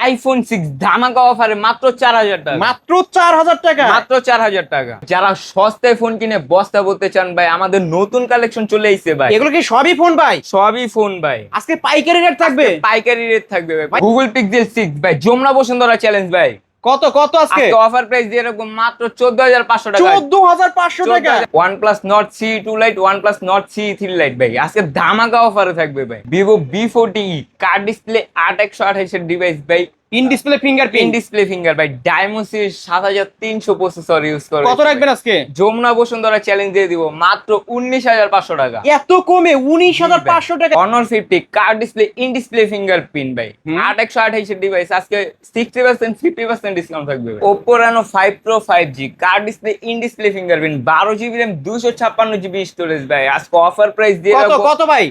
IPhone 6 ধামাকা অফারে মাত্র 4000 টাকা। মাত্র 4000 টাকা, মাত্র 4000 টাকা। যারা সস্তায় ফোন কিনে বস্তা বলতে চান ভাই, আমাদের নতুন কালেকশন চলে এসেছে ভাই। এগুলো কি সবই ফোন ভাই? সবই ফোন ভাই। আজকে পাইকারি রেট থাকবে, পাইকারি রেট থাকবে ভাই। গুগল পিক্সেল 6 ভাই, যমুনা বসুন্ধরা চ্যালেঞ্জ ভাই। কত কত আজকে? অফার প্রাইস দিয়ে রাখবো মাত্র 14500 টাকা। 14500 টাকা। OnePlus Nord CE2 Lite, OnePlus Nord CE3 Lite ভাই, আজকে ধামাকা অফারে থাকবে ভাই। Vivo V40e কার্ড ডিসপ্লে 8128 এর ডিভাইস ভাই। In display fingerprint, in display finger ভাই। Dimensity 7300 প্রসেসর ইউজ করে। কত রাখবেন আজকে? যমুনা বসুন্ধরা চ্যালেঞ্জ দিয়ে দিব মাত্র 19500 টাকা। এত কমে 19500 টাকা। Honor 50 card display in display fingerprint ভাই, 8128 এর ডিভাইস, আজকে 60% 50% ডিসকাউন্ট থাকবে ভাই। Oppo Reno 5 Pro 5G card display in display fingerprint, 12GB RAM 256GB storage ভাই, আজকে অফার প্রাইস দিয়ে কত রাখবো কত ভাই?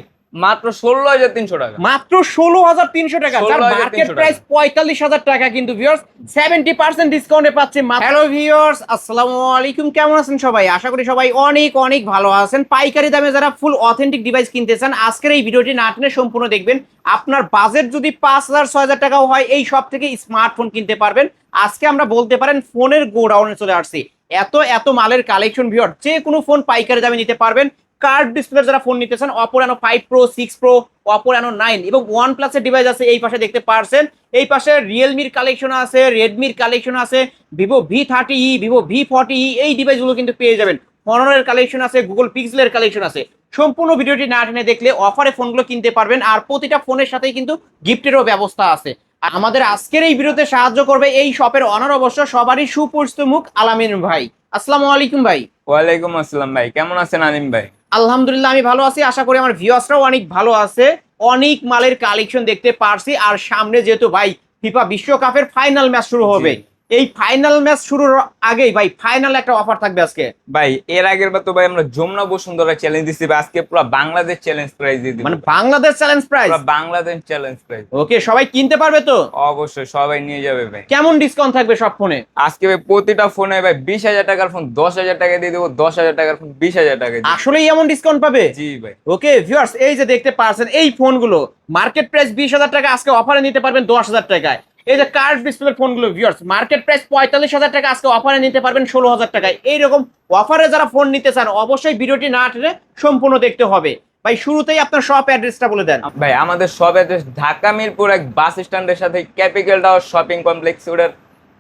মাত্র 16300 টাকা। মাত্র 16300 টাকা, যার 16300 মার্কেট টাকা। প্রাইস 45000 টাকা, কিন্তু ভিউয়ার্স 70% ডিসকাউন্টে পাচ্ছেন। হ্যালো ভিউয়ার্স, আসসালামু আলাইকুম, কেমন আছেন সবাই? আশা করি সবাই অনেক অনেক ভালো আছেন। পাইকারি দামে যারা ফুল অথেন্টিক ডিভাইস কিনতে চান, আজকের এই ভিডিওটি না টেনে সম্পূর্ণ দেখবেন। আপনার বাজেট যদি 5000 6000 টাকাও হয়, এই সব থেকে স্মার্টফোন কিনতে পারবেন। আজকে আমরা বলতে পারেন ফোনের গোডাউনে চলে আসছি। এত এত মালের কালেকশন ভিউয়ার, যে কোনো ফোন পাইকারি দামে নিতে পারবেন। কার্ড ডিসপ্লে যারা ফোন নিতে চান, Oppo Reno 5 Pro 6 Pro, Oppo Reno 9 এবং OnePlus এর ডিভাইস আছে এই পাশে দেখতে পারছেন। এই পাশে রিয়েলমির কালেকশন আছে, রেডমির কালেকশন আছে, Vivo V30e, Vivo V40e এই ডিভাইসগুলো কিন্তু পেয়ে যাবেন। হনরের কালেকশন আছে, গুগল পিক্সেলের কালেকশন আছে। সম্পূর্ণ ভিডিওটি না টেনে দেখলে অফারে ফোনগুলো কিনতে পারবেন, আর প্রতিটা ফোনের সাথেই কিন্তু গিফটেরও ব্যবস্থা আছে। আর আমাদের আজকের এই ভিডিওতে সাহায্য করবে এই শপের অনার, অবশ্য সবারই সুপরিচিত মুখ, আলামিন ভাই। আসসালামু আলাইকুম ভাই। ওয়ালাইকুম আসসালাম ভাই, কেমন আছেন আলিম ভাই? আলহামদুলিল্লাহ আমি ভালো আছি, আশা করি আমার ভিউয়ার্সরাও অনেক ভালো আছে। অনেক মালের কালেকশন দেখতে পারছি, আর সামনে যেহেতু ভাই ফিফা বিশ্বকাপের ফাইনাল ম্যাচ শুরু হবে, এই ফাইনাল ম্যাচ শুরুর আগেই ভাই ফাইনাল একটা অফার থাকবে আজকে ভাই। এর আগের বার তো ভাই আমরা যমুনা বসুন্ধরা চ্যালেঞ্জ দিছি ভাই, আজকে পুরো বাংলাদেশ চ্যালেঞ্জ প্রাইস দিয়ে দিব। মানে বাংলাদেশ চ্যালেঞ্জ প্রাইস, পুরো বাংলাদেশ চ্যালেঞ্জ প্রাইস। ওকে, সবাই কিনতে পারবে তো? অবশ্যই সবাই নিয়ে যাবে ভাই। কেমন ডিসকাউন্ট থাকবে সব ফোনে? আজকে ভাই প্রতিটা ফোনে ভাই 20000 টাকার ফোন 10000 টাকা দিয়ে দেবো, 10000 টাকার ফোন 20000 টাকা দিয়ে। আসলেই এমন ডিসকাউন্ট পাবে? জি ভাই। ওকে ভিউয়ার্স, এই যে দেখতে পাচ্ছেন এই ফোনগুলো মার্কেট প্রাইস 20000 টাকা, আজকে অফারে নিতে পারবেন 10000 টাকায়। এই যে কার্ড ডিসপ্লে ফোনগুলো ভিউয়ার্স মার্কেট প্রাইস 45000 টাকা, আজকে অফারে নিতে পারবেন 16000 টাকায়। এইরকম অফারে যারা ফোন নিতে চান, অবশ্যই ভিডিওটি না টেনে সম্পূর্ণ দেখতে হবে। ভাই শুরুতেই আপনার শপ অ্যাড্রেসটা বলে দেন। ভাই আমাদের শপ অ্যাড্রেস ঢাকা মিরপুর 1 বাস স্ট্যান্ডের সাথে ক্যাপিটাল টাওয়ার শপিং কমপ্লেক্স ওটার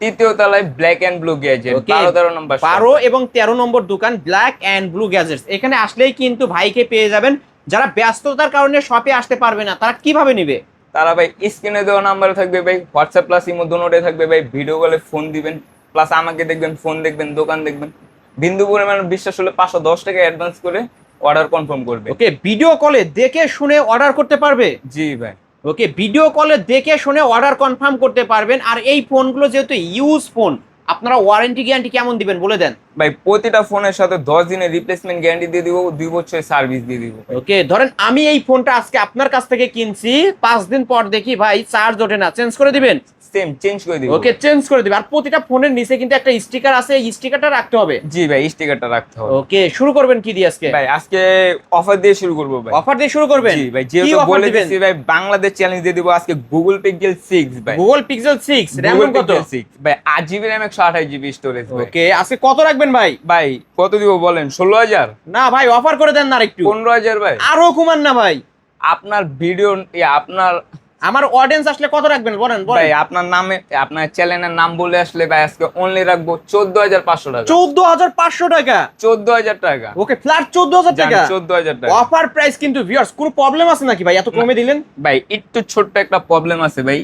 3য় তলায় ব্ল্যাক এন্ড ব্লু গ্যাজেট 12 নম্বর 12 এবং 13 নম্বর দোকান ব্ল্যাক এন্ড ব্লু গ্যাজেটস। এখানে আসলেই কিন্তু ভাইকে পেয়ে যাবেন। যারা ব্যস্ততার কারণে শপে আসতে পারবে না, তারা কিভাবে নিবে? তারা ভাই স্ক্রিনে দেওয়া নাম্বারে থাকবে ভাই, হোয়াটসঅ্যাপ প্লাস ইমো দুটোতে থাকবে ভাই। ভিডিও কলে ফোন দিবেন, প্লাস আমাকে দেখবেন, ফোন দেখবেন, দোকান দেখবেন। বিন্দু পরিমাণ বিশ্বাস হলে 510 টাকা অ্যাডভান্স করে অর্ডার কনফার্ম করবে। ওকে, ভিডিও কলে দেখে শুনে অর্ডার করতে পারবে? জি ভাই। ওকে, ভিডিও কলে দেখে শুনে অর্ডার কনফার্ম করতে পারবেন। আর এই ফোনগুলো যেহেতু ইউজ ফোন, আপনারা ওয়ারেন্টি গ্যারান্টি কেমন দিবেন বলে দেন। ভাই প্রতিটা ফোনের সাথে 10 দিনের রিপ্লেসমেন্ট গ্যারান্টি দিয়ে দিব, 2 বছরের সার্ভিস দিয়ে দিব। ওকে, ধরেন আমি এই ফোনটা আজকে আপনার কাছ থেকে কিনছি, 5 দিন পর দেখি ভাই চার্জ ওঠে না, চেঞ্জ করে দিবেন? সেম চেঞ্জ করে দিব। ওকে, চেঞ্জ করে দিবেন। আর প্রতিটা ফোনের নিচে কিন্তু একটা স্টিকার আছে, এই স্টিকারটা রাখতে হবে। জি ভাই, স্টিকারটা রাখতে হবে। ওকে, শুরু করবেন কি দিয়ে আজকে? ভাই আজকে অফার দিয়ে শুরু করব ভাই। অফার দিয়ে শুরু করবেন? জি ভাই, যেহেতু বলে দিছি ভাই বাংলাদেশ চ্যালেঞ্জ দিয়ে দিব আজকে। গুগল পিক্সেল 6 ভাই, গুগল পিক্সেল 6 র‍্যাম কত? 6 ভাই, 8GB RAM 128GB স্টোরেজ ভাই। ওকে, আজকে কত রাখবেন ভাই? ভাই কত দিব বলেন? 16000? না ভাই, অফার করে দেন না আরেকটু। 15000 ভাই। আরো কমান না ভাই। আপনার ভিডিও আপনার আমার অডিয়েন্স আসলে কত রাখবেন বলেন? ভাই আপনার নামে আপনার চ্যানেলের নাম বলে আসলে ভাই আজকে অনলি রাখবো 14500 টাকা। 14500 টাকা? 14000 টাকা। ওকে, ফ্ল্যাট 14000 টাকা। 14000 টাকা অফার প্রাইস কিন্তু ভিউয়ার্স, কোনো প্রবলেম আছে নাকি ভাই এত কমে দিলেন? ভাই একটু ছোট্ট একটা প্রবলেম আছে ভাই।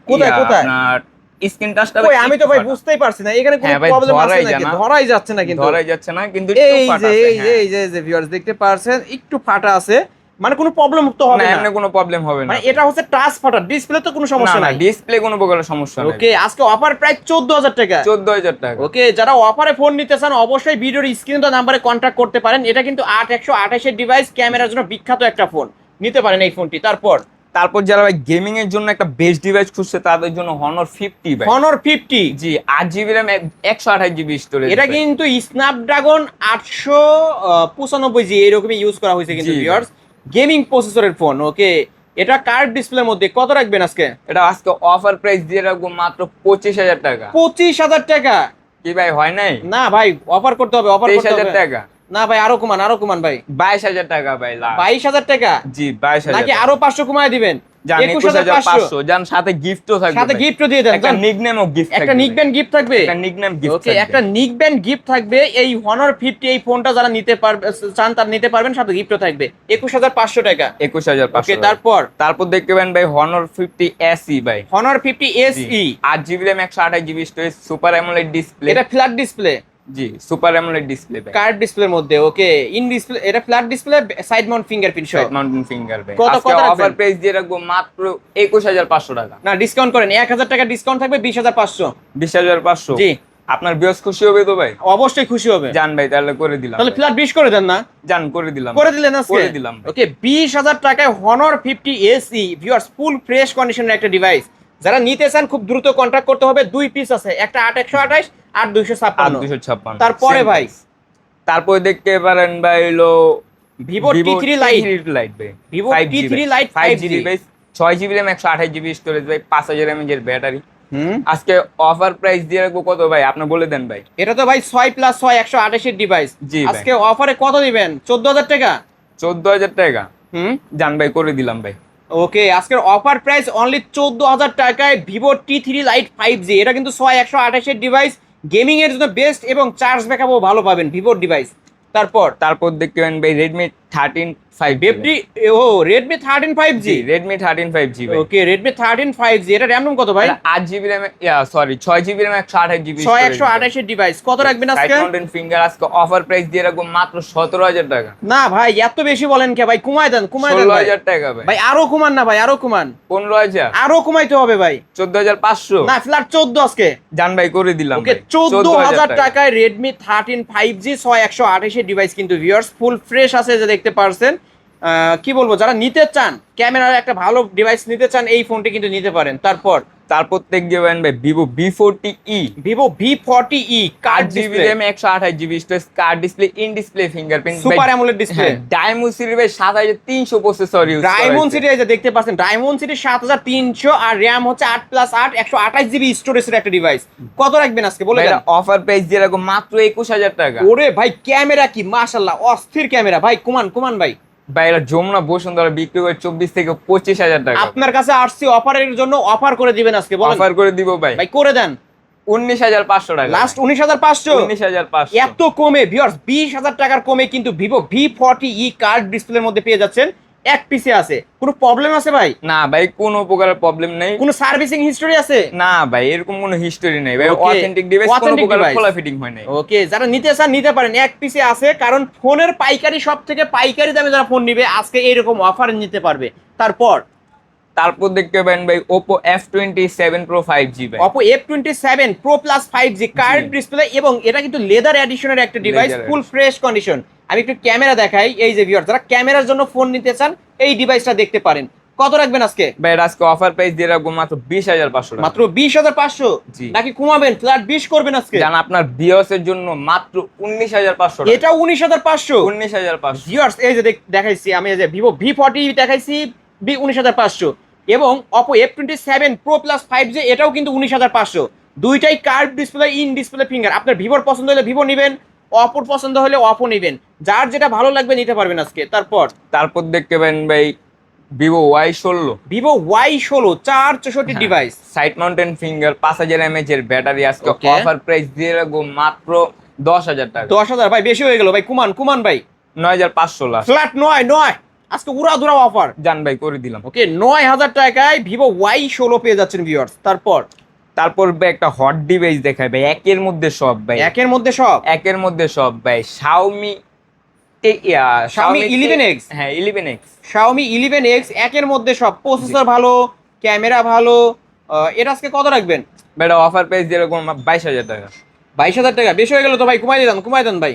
কোথায় কোথায়? আপনার স্ক্রিন টাচটা ওই আমি তো ভাই বুঝতেই পারছি না, এখানে কোনো প্রবলেম আছে নাকি? ধরাই যাচ্ছে না কিন্তু। ধরাই যাচ্ছে না কিন্তু এই একটু ফাটা যে আছে। এই যে ভিউয়ার্স দেখতে পারছেন একটু ফাটা আছে, মানে কোনো প্রবলেম তো হবে না, না? এমনি কোনো প্রবলেম হবে না। মানে এটা হচ্ছে টাচ ফাটা, ডিসপ্লে তো কোনো সমস্যা না, নাই? ডিসপ্লে কোনো প্রকারের সমস্যা নাই। ওকে, আজকে অফার প্রাইস 14000 টাকা। 14000 টাকা। ওকে, যারা অফারে ফোন নিতে চান অবশ্যই ভিডিওর স্ক্রিনে দেওয়া নম্বরে কন্টাক্ট করতে পারেন। এটা কিন্তু 8128 এর ডিভাইস, ক্যামেরার জন্য বিখ্যাত একটা ফোন, নিতে পারেন এই ফোনটি। তারপর যারা ভাই গেমিং এর জন্য একটা বেস্ট ডিভাইস খুঁজছে তাদের জন্য Honor 50 ভাই। Honor 50? জি, 8GB RAM 128GB স্টোরেজ। এটা কিন্তু স্ন্যাপড্রাগন 895G এরকমই ইউজ করা হয়েছে কিন্তু ভিউয়ার্স, গেমিং প্রসেসরের ফোন। ওকে, এটা কার্ভ ডিসপ্লের মধ্যে কত রাখবেন আজকে? এটা আজকে অফার প্রাইস দিয়ে রাখবো মাত্র 25,000 টাকা। 25,000 টাকা? কি ভাই হয় নাই? না ভাই, অফার করতে হবে, অফার করতে 23,000 হবে। টাকা। না ভাই, আরো কমান ভাই। 22,000 টাকা ভাই। 22,000 টাকা? জি 22,000। নাকি আরো 500 কমায় দিবেন? জান 21,500 জান, সাথে গিফটও থাকবে। সাথে গিফটও দিয়ে দেন। একটা নিকনেমও গিফট থাকবে। একটা নিকব্যান্ড গিফট থাকবে। একটা নিকনেম গিফট ওকে, থাকবে। একটা নিকব্যান্ড গিফট থাকবে। এই Honor 50 এই ফোনটা যারা নিতে পারবে চান তারা নিতে পারবেন, সাথে গিফটও থাকবে। 21,500 টাকা। 21,500। ওকে, তারপর দেখবেন ভাই Honor 50 SE ভাই। Honor 50 SE 8GB RAM 128GB storage, super AMOLED display. এটা ফ্ল্যাট ডিসপ্লে? জি সুপার অ্যামোলেড ডিসপ্লে ভাই। কার্ভ ডিসপ্লের মধ্যে। ওকে, ইন ডিসপ্লে, এটা flat display, side Mount fingerprint সহ। সাইড মাউন্টেন ফিঙ্গার ভাই। কত আজকে রাখবেন? অফার প্রাইস দিয়ে রাখবো মাত্র 21,500 টাকা। না, ডিসকাউন্ট করেন, 1,000 টাকা ডিসকাউন্ট থাকবে, 20,500। 20,500। জি। আপনার বিয়স খুশি হবে তো ভাই? অবশ্যই খুশি হবে। জান ভাই তাহলে করে দিলাম। তাহলে ফ্ল্যাট 20 করে দেন না? জান করে দিলাম। করে দিলেন আজকে? করে দিলাম। ওকে, 20,000 টাকায় Honor 50 SE viewers, full fresh কন্ডিশনের একটা ডিভাইস। যারা নিতে চান খুব দ্রুত কন্ট্যাক্ট করতে হবে। 2 পিস আছে, একটা 8/128 আর 256। 256। তারপরে ভাই, তারপরে দেখতে পারেন ভাই হলো Vivo T3 Lite ভাই। Vivo T3 Lite 5GB ভাই, 6GB RAM 128GB স্টোরেজ ভাই, 5000 mAh এর ব্যাটারি। আজকে অফার প্রাইস দিয়ে রাখবো কত ভাই, আপনি বলে দেন ভাই। এটা তো ভাই 6+6 128 এর ডিভাইস। জি ভাই। আজকে অফারে কত দিবেন? 14,000 টাকা? 14,000 টাকা। জান ভাই করে দিলাম ভাই। ওকে, আজকের অফার প্রাইস অনলি 14,000 টাকায় Vivo T3 Lite 5G। এটা কিন্তু 6 128 এর ডিভাইস, গেমিং এর জন্য বেস্ট এবং চার্জ ব্যাকআপও ভালো পাবেন ভিভোর ডিভাইস। তারপর দেখবেন ভাই Redmi 13 5G। Redmi 13 5G। Redmi 13 5G ভাই। ওকে, Redmi 13 5G। এটা RAM রোম কত ভাই? 8GB RAM, sorry 6GB RAM 128GB 6 128 এর ডিভাইস। কত রাখবেন আজকে? Side mountain finger. আজকে অফার প্রাইস দিয়ে রাখবো মাত্র 17,000 টাকা। না ভাই, এত বেশি বলেন কে ভাই? কমায় দেন ভাই। 16,000 টাকা ভাই। ভাই আরো কমান না ভাই, আরো কমান। 15,000। আরো কমাইতে হবে ভাই। 14,500। না, ফ্ল্যাট 14 আজকে। জান ভাই করে দিলাম। ওকে, 14,000 টাকায় Redmi 13 5G 6 128 এর ডিভাইস কিন্তু ভিউয়ার্স, ফুল ফ্রেশ আছে যে দেখতে পারছেন। কি বলবো, যারা নিতে চান ক্যামেরার একটা ভালো ডিভাইস নিতে চান, এই ফোনটি কিন্তু নিতে পারেন। তারপর দেখবেন ভাই Vivo V40e। Vivo V40e card 8GB display, RAM 128GB storage, card display, in display fingerprint, super AMOLED display, diamond series ভাই 7300 প্রসেসর ইউজ করা ডায়মন্ড হয়েছে। সিটি এই যে দেখতে পাচ্ছেন, ডায়মন্ড সিটি 7300 আর RAM হচ্ছে 8+8 128GB স্টোরেজের একটা ডিভাইস। কত রাখবেন আজকে বলে দেন? অফার প্রাইস দিয়ে রাখবো মাত্র 21,000 টাকা। ওরে ভাই, ক্যামেরা কি মাশাআল্লাহ, অস্থির ক্যামেরা ভাই। কুমান ভাই। ভাই এটা যমুনা বসুন্ধরা বিক্রি করে 24 থেকে 25,000 টাকা। আপনার কাছে আসছি অফারের জন্য, অফার করে দিবেন আজকে বলেন। অফার করে দিব ভাই। ভাই করে দেন। 19,500 টাকা। লাস্ট 19,500। 19,500। এত কমে ভিউয়ার্স, 20,000 টাকার কমে কিন্তু Vivo V40e কার্ড ডিসপ্লের মধ্যে পেয়ে যাচ্ছেন। এক পিসে আছে, কোনো প্রবলেম আছে ভাই? না ভাই, কোনো প্রকারের প্রবলেম নেই। কোনো সার্ভিসিং হিস্টোরি আছে? না ভাই, এরকম কোনো হিস্টোরি নেই ভাই। Okay. অথেন্টিক ডিভাইস, কোনো Authentic প্রকার device. খোলা ফিটিং হয় নাই। ওকে, যারা নিতে চান নিতে পারেন, এক পিসে আছে। কারণ ফোনের পাইকারি সব থেকে পাইকারি দামে যারা ফোন নিবে আজকে এইরকম অফার নিতে পারবে। তারপর দেখতে পাবেন ভাই Oppo F27 Pro 5G ভাই। Oppo F27 Pro Plus 5G card display, এবং এটা কিন্তু লেদার এডিশনের একটা device, Leather full fresh condition. আমি একটু ক্যামেরা দেখাই। এই যে ভিউয়ার, যারা ক্যামেরার জন্য ফোন নিতে চান এই ডিভাইসটা দেখতে পারেন। কত রাখবেন আজকে? ভাই আজকে অফার প্রাইস দিয়ে রাখবো মাত্র 20,500 টাকা। মাত্র 20,500? জি। নাকি কমাবেন, ফ্ল্যাট 20 করবেন আজকে? জান আপনার বিয়স এর জন্য মাত্র 19,500 টাকা। এটা 19,500? 19,500। ভিউয়ার্স এই যে দেখাইছি আমি, এই যে Vivo V40 দেখাইছি 19,500, এবং Oppo F27 Pro Plus 5G এটাও কিন্তু 19,500। দুইটাই curve display, in display finger. আপনার ভিভোর পছন্দ হলে ভিভো নেবেন, অপোর পছন্দ হলে অপো নেবেন। যার যেটা ভালো লাগবে নিতে পারবেন আজকে। তারপর দেখতে পাবেন ভাই Vivo Y16। Vivo Y16 464 device, side mountain finger, 5000 mAh এর ব্যাটারি। আজকে Okay. অফার প্রাইস দিয়ে রাখবো মাত্র 10,000 টাকা। 10,000 ভাই বেশি হয়ে গেল ভাই। কুমান ভাই। 9,500 লাস্ট। ফ্ল্যাট 9 আজকে উড়া ধুরা অফার। জান ভাই করে দিলাম। ওকে, 9,000 টাকায় Vivo Y16 পেয়ে যাচ্ছেন ভিউয়ার্স। তারপর ভাই একটা হট ডিভাইস দেখাই ভাই, একের মধ্যে সব ভাই। একের মধ্যে সব ভাই Xiaomi Xiaomi 11X। হ্যাঁ 11X। Xiaomi 11X একের মধ্যে সব, প্রসেসর ভালো, ক্যামেরা ভালো। এটা আজকে কত রাখবেন? ভাই অফার প্রাইস দিয়ে রাখবো 22,000 টাকা। 22,000 টাকা বেশি হয়ে গেল তো ভাই, কমাই দেন ভাই।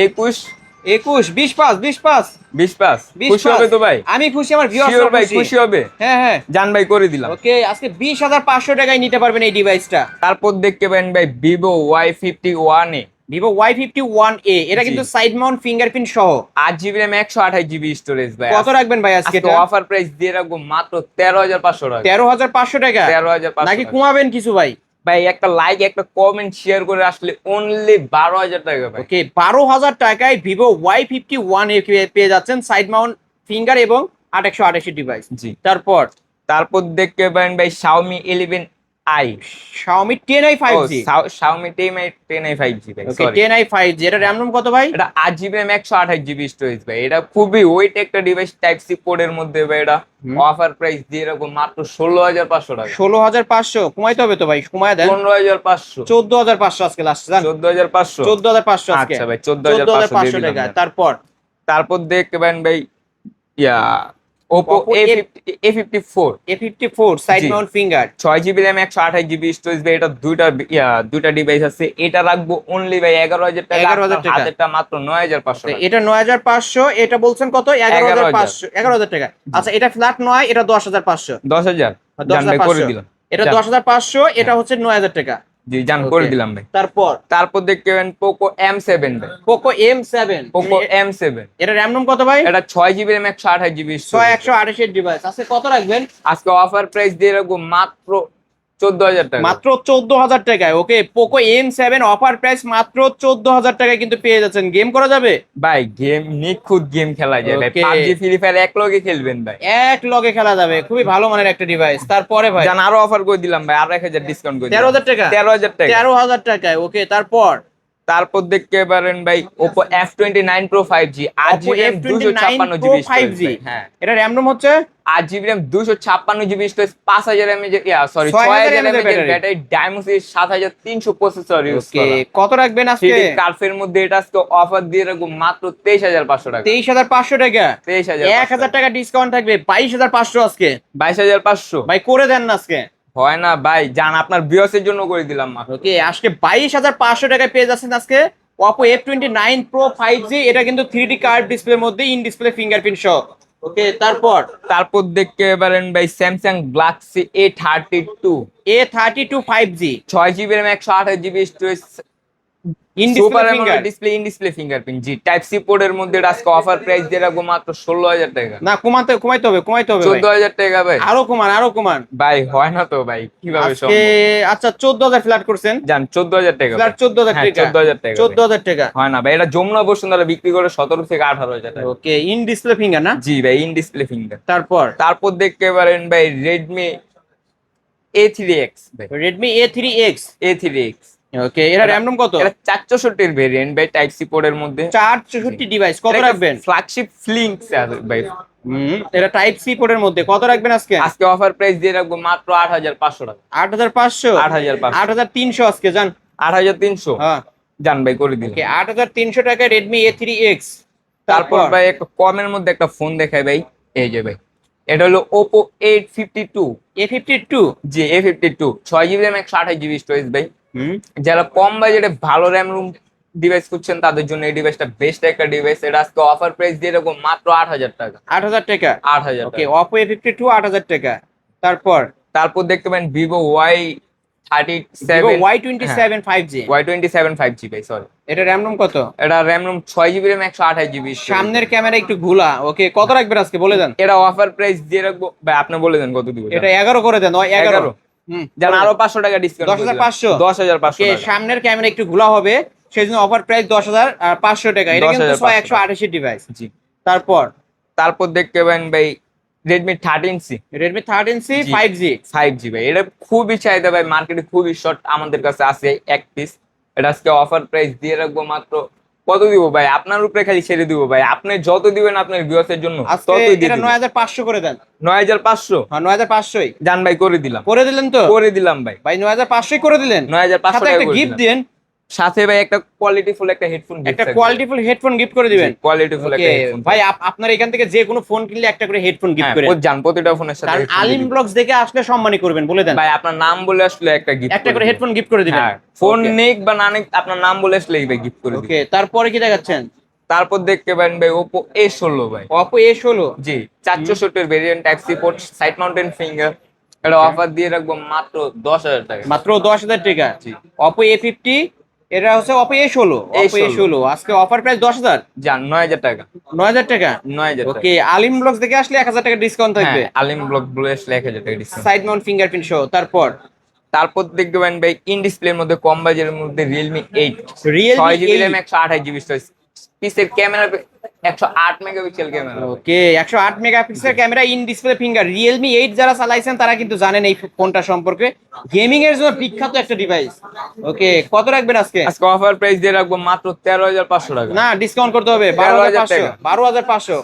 21 20 পাস। খুশি হবে তো ভাই? আমি খুশি, আমার ভিউয়ার্স Sure ভাই খুশি হবে। হ্যাঁ জান ভাই করে দিলাম। ওকে, আজকে 20,500 টাকায় নিতে পারবেন এই ডিভাইসটা। তারপর দেখতে পারেন ভাই Vivo Y51 ভিভো Y51A, এটা কিন্তু সাইড মাউন্ট ফিঙ্গারপ্রিন্ট সহ 8 জিবি র্যাম 128 জিবি স্টোরেজ ভাই। কত রাখবেন ভাই আজকে? আজকে অফার প্রাইস দিয়ে রাখবো মাত্র 13,500 টাকা। 13,500 টাকা 13,500 নাকি কমাবেন কিছু ভাই? ভাই একটা লাইক একটা কমেন্ট শেয়ার করে আসলে অনলি 12,000 টাকা ভাই। ওকে 12,000 টাকায় ভিভো Y51A পেয়ে যাচ্ছেন সাইড মাউন্ট ফিঙ্গার এবং 828 ডিভাইস। জি। তারপর দেখতে পারেন ভাই Xiaomi 11i, Xiaomi 10i 5G। Xiaomi 10i 5G ভাই। ওকে সরি 10i 5G, এটা র্যাম রোম কত ভাই? এটা 8 জিবি র্যাম 128 জিবি স্টোরেজ ভাই। এটা খুবই ওয়েট একটা ডিভাইস, টাইপ সি পোর্টের মধ্যে ভাই। এটা অফার প্রাইস দিয়ে রাখবো মাত্র 16,500 টাকা। 16,500 কমাইতে হবে তো ভাই, কমায় দেন। 15,500, 14,500 আজকে লাস্ট জান। 14,500। 14,500 আজকে। আচ্ছা ভাই 14,500 দিয়ে টাকা। দিলাম। তারপর দেখতে পারেন ভাই Oppo Oppo A54 সাইড জি। Mount finger 6 GB RAM 128 GB storage ভাই। এটা দুইটা ডিভাইস আছে। এটা রাখবো অনলি ভাই 11,000 টাকা। 11,000 টাকা। হাতেরটা মাত্র 9,500 টাকা। এটা 9,500, এটা বলছেন কত? 11,500 11,000 টাকা। আচ্ছা এটা ফ্ল্যাট 9, এটা 10,500। 10,000 জান ভাই করে দিলাম। এটা 10,500, এটা হচ্ছে 9,000 টাকা। জি জান করে দিলাম ভাই। তারপর দেখতে পাবেন Poco M7 ভাই। Poco M7, Poco M7 এটা র্যাম রোম কত ভাই? এটা 6 GB RAM 128 GB storage. 128 device আছে, কত রাখবেন আজকে অফার প্রাইস দিয়ে রাখবো মাত্র 14,000 টাকা। মাত্র 14,000 টাকায়। ওকে Poco M7 অফার প্রাইস মাত্র 14,000 টাকায় কিন্তু পেয়ে যাচ্ছেন। গেম করা যাবে ভাই, গেম নিখুঁত গেম খেলা যায় ভাই। Okay. PUBG ফ্রি ফায়ার এক লগে খেলবেন ভাই। এক লগে খেলা যাবে, খুবই ভালো মানের একটা ডিভাইস। তারপরে ভাই জান আরো অফার করে দিলাম ভাই, আরো 1,000 ডিসকাউন্ট করে 13,000 টাকা 13,000 টাকা। 13,000 টাকায়। ওকে তারপর দেখতে পারেন ভাই Oppo F29 Pro 5G 8 GB RAM 256 GB 5G, হ্যাঁ। এটা র্যাম রোম হচ্ছে 8 GB RAM 256 GB storage, 5,000 mAh sorry 6,000 6,000 mAh battery. Battery, Dimensity 7300 processor use ওকে করা। কত রাখবেন আজকে? 3D কার্ভের মধ্যে এটা আজকে অফার দিয়ে রাখবো মাত্র 23,500 টাকা। 23,500 টাকা। 1,000 টাকা ডিসকাউন্ট থাকবে, 22,500 আজকে। 22,500 ভাই করে দেন না আজকে। হয় না ভাই, জান আপনার ভিউয়ার্সের জন্য করে দিলাম মাত্র। ওকে আজকে 22,500 টাকায় পেয়ে যাচ্ছেন আজকে Oppo F29 Pro 5G। এটা কিন্তু 3D কার্ভ ডিসপ্লের মধ্যে ইন ডিসপ্লে ফিঙ্গারপ্রিন্ট সহ। ওকে তারপর দেখতে পারেন ভাই Samsung Galaxy A32 5G 6 GB RAM 128 GB storage, in super display finger. In display fingerprint. জি টাইপ সি পোর্টের মধ্যে এটা আজকে অফার প্রাইস দিয়ে রাখবো মাত্র 16,000 টাকা। না কমাইতে হবে ভাই। 14,000 টাকা ভাই। আরো কমান ভাই হয় না তো ভাই, কিভাবে আজকে। আচ্ছা 14,000 ফ্ল্যাট করছেন জান 14,000 টাকা ফ্ল্যাট 14,000 হ্যাঁ, টাকা 14,000 টাকা 14,000 টাকা। হয় না ভাই, এটা যমুনা বসুন্ধরা বিক্রি করে 17 থেকে 18,000 টাকা। ওকে ইন ডিসপ্লে ফিঙ্গার না? জি ভাই ইন ডিসপ্লে ফিঙ্গার। তারপর দেখতে পারেন ভাই Redmi A3X ভাই। Redmi A3X। ওকে এটা র্যাম রোম কত? এটা 464 এর ভেরিয়েন্ট ভাই, টাইপ সি পোর্টের মধ্যে। 464 ডিভাইস, কত রাখবেন? ফ্ল্যাগশিপ ফ্লিংস ভাই। এটা টাইপ সি পোর্টের মধ্যে, কত রাখবেন আজকে? আজকে অফার প্রাইস দিয়ে রাখবো মাত্র 8,500 টাকা। 8,500 8,300 আজকে জান। 8,300 হ্যাঁ জান ভাই করে দিন। ওকে 8,300 টাকায় Redmi A3X। তারপর ভাই একটা কমের মধ্যে একটা ফোন দেখাই ভাই, এই যে ভাই এটা হলো Oppo A52। জি A52 6 GB RAM 128 GB storage ভাই। যারা কম বাজেটে ভালো র্যাম রুম ডিভাইস খুঁজছেন তাদের জন্য এই ডিভাইসটা বেস্ট একটা ডিভাইস। এটা আজকে অফার প্রাইস দিয়ে রাখবো মাত্র 8,000 টাকা। 8,000 টাকা 8,000 ওকে Oppo A52 8,000 টাকা। তারপর দেখতে পারেন Vivo Y37 Y27 5G। Y27 5G ভাই সরি। এটা র্যাম রোম কত? এটা RAM ROM 6 GB RAM 128 GB. সামনের ক্যামেরা একটু ঘোলা। ওকে কত রাখবেন আজকে বলে দেন। এটা অফার প্রাইস দিয়ে রাখবো ভাই, আপনি বলে দেন কত দিব। এটা 11 করে দেন। 11 জান আরো 500 টাকা ডিসকাউন্ট। 10,500 10,500 ওকে সামনের ক্যামেরা একটু ঘোলা হবে, সেজন্য অফার প্রাইস 10,500 টাকা। এটা কিন্তু 128 ডিভাইস। জি তারপর দেখতে পারেন ভাই Redmi 13C 5G 5G ভাই। এটা খুবই চাহিদা ভাই, মার্কেটে খুবই শর্ট, আমাদের কাছে আছে এক পিস। এটা আজকে অফার প্রাইস দিয়ে রাখবো মাত্র কত দিব ভাই, আপনার উপরে খালি ছেড়ে দিব ভাই। আপনি যত দিবেন আপনার ভিউয়ার্সের জন্য ততই দিয়ে এটা দিব। 9,500 করে দেন। 9,500 হ্যাঁ 9,500ই জান ভাই করে দিলাম। করে দিলেন তো? করে দিলাম ভাই। 9,500ই করে দিলেন। 9,500 সাথে টাকা একটা গিফট দিন। সাথে ভাই একটা কোয়ালিটিফুল একটা হেডফোন একটা কোয়ালিটিফুল হেডফোন গিফট করে দিবেন। কোয়ালিটিফুল একটা হেডফোন ভাই আপনার এখান থেকে যে কোনো ফোন কিনলে একটা করে হেডফোন গিফট করেন। জান প্রতিটা ফোনের সাথে কারণ আলিম ব্লগস দেখে আসলে সম্মানী করবেন, বলে দেন ভাই আপনার নাম বলে আসলে একটা গিফট, একটা করে হেডফোন গিফট করে দিবেন। ফোন নেক বা না নেক আপনার নাম বলে আসলেই ভাই গিফট করে দিবেন। ওকে তারপরে কি দেখাচ্ছেন? তারপর দেখতে পারেন ভাই Oppo A16 ভাই। Oppo A16 জি 464 variant, type C port, side mountain finger. এটা অফার দিয়ে রাখবো মাত্র 10,000 টাকা। মাত্র 10,000 টাকা। জি Oppo A50 এটা হচ্ছে Oppo A16 Oppo A16 আজকে অফার প্রাইস 10,000 জান 9,000 টাকা 9,000 টাকা 9,000 টাকা। ওকে আলিম ব্লগস থেকে আসলে 1,000 টাকা ডিসকাউন্ট থাকবে হ্যাঁ, আলিম ব্লক ব্লু আসলে 1,000 টাকা ডিসকাউন্ট। সাইড মাউন্ট ফিঙ্গারপ্রিন্ট সহ। তারপর দেখবেন ভাই ইন ডিসপ্লের মধ্যে কম বাজেটের মধ্যে Realme 8 Realme 6GB 8 RAM 128GB storage, পিসের camera 108 megapixel camera. Okay 108 megapixel camera in display finger. Realme 8 যারা চালাইছেন তারা কিন্তু জানেন এই ফোনটা সম্পর্কে, গেমিং এর জন্য বিখ্যাত একটা ডিভাইস। ওকে কত রাখবেন আজকে? আজকে অফার প্রাইস দিয়ে রাখবো মাত্র 13,500 টাকা। না ডিসকাউন্ট করতে হবে 12,500 12,500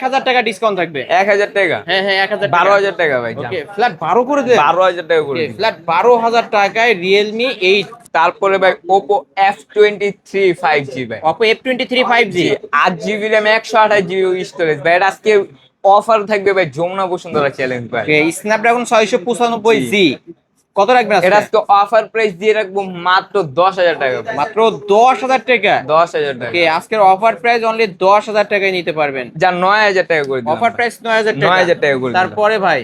1000 টাকা ডিসকাউন্ট থাকবে। 1,000 টাকা? হ্যাঁ 1000 12,000 টাকা ভাই। ওকে ফ্ল্যাট 12 করে দেন। 12,000 টাকা করে দিন। ফ্ল্যাট 12,000 টাকায় Realme 8। তারপরে ভাই Oppo F23 5G ভাই। Oppo F23 5G 8GB RAM 128GB storage ভাই। এটা আজকে অফার থাকবে ভাই যমুনা বসুন্ধরা চ্যালেঞ্জ ভাই। ওকে স্ন্যাপড্রাগন 695G কত রাখবেন এটা আজকে? আজকে অফার প্রাইস দিয়ে রাখবো মাত্র 10,000 টাকা ভাই। মাত্র 10,000 টাকা। 10,000 টাকা। ওকে আজকের অফার প্রাইস অনলি 10,000 টাকায় নিতে পারবেন। যা 9,000 টাকা করে দিলাম। অফার প্রাইস 9,000 টাকা। 9,000 টাকা করে দিলাম। তারপরে ভাই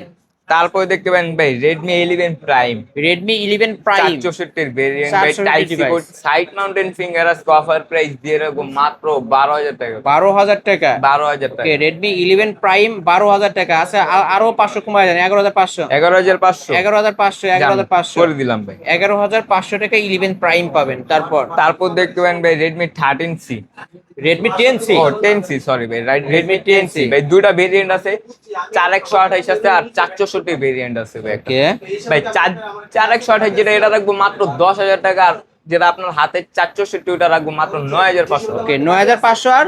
তারপরে দেখতে পাবেন ভাই Redmi 11 Prime Redmi 11 Prime 464 এর ভেরিয়েন্ট ভাই, 464 type C device। Port, side mountain finger. আজকে অফার প্রাইস দিয়ে রাখবো মাত্র 12,000 টাকা। 12,000 টাকা। 12,000 টাকা। ওকে Redmi 11 Prime 12,000 টাকা আছে। আরো 500 কমায় দেন 11,500 11,500 11,500 11,500 করে দিলাম ভাই। 11,500 টাকা 11 Prime পাবেন। তারপর দেখতে পাবেন ভাই Redmi 13C Redmi 10C ও 10C সরি ভাই, রাইট Redmi 10C ভাই। দুইটা ভেরিয়েন্ট আছে, 4128 আছে আর 464 ভেরিয়েন্ট আছে ভাই। ওকে ভাই 4128 যেটা এটা রাখবো মাত্র 10,000 টাকা, আর যেটা আপনার হাতে 464 ওটা রাখবো মাত্র 9,500 টাকা। ওকে 9,500 আর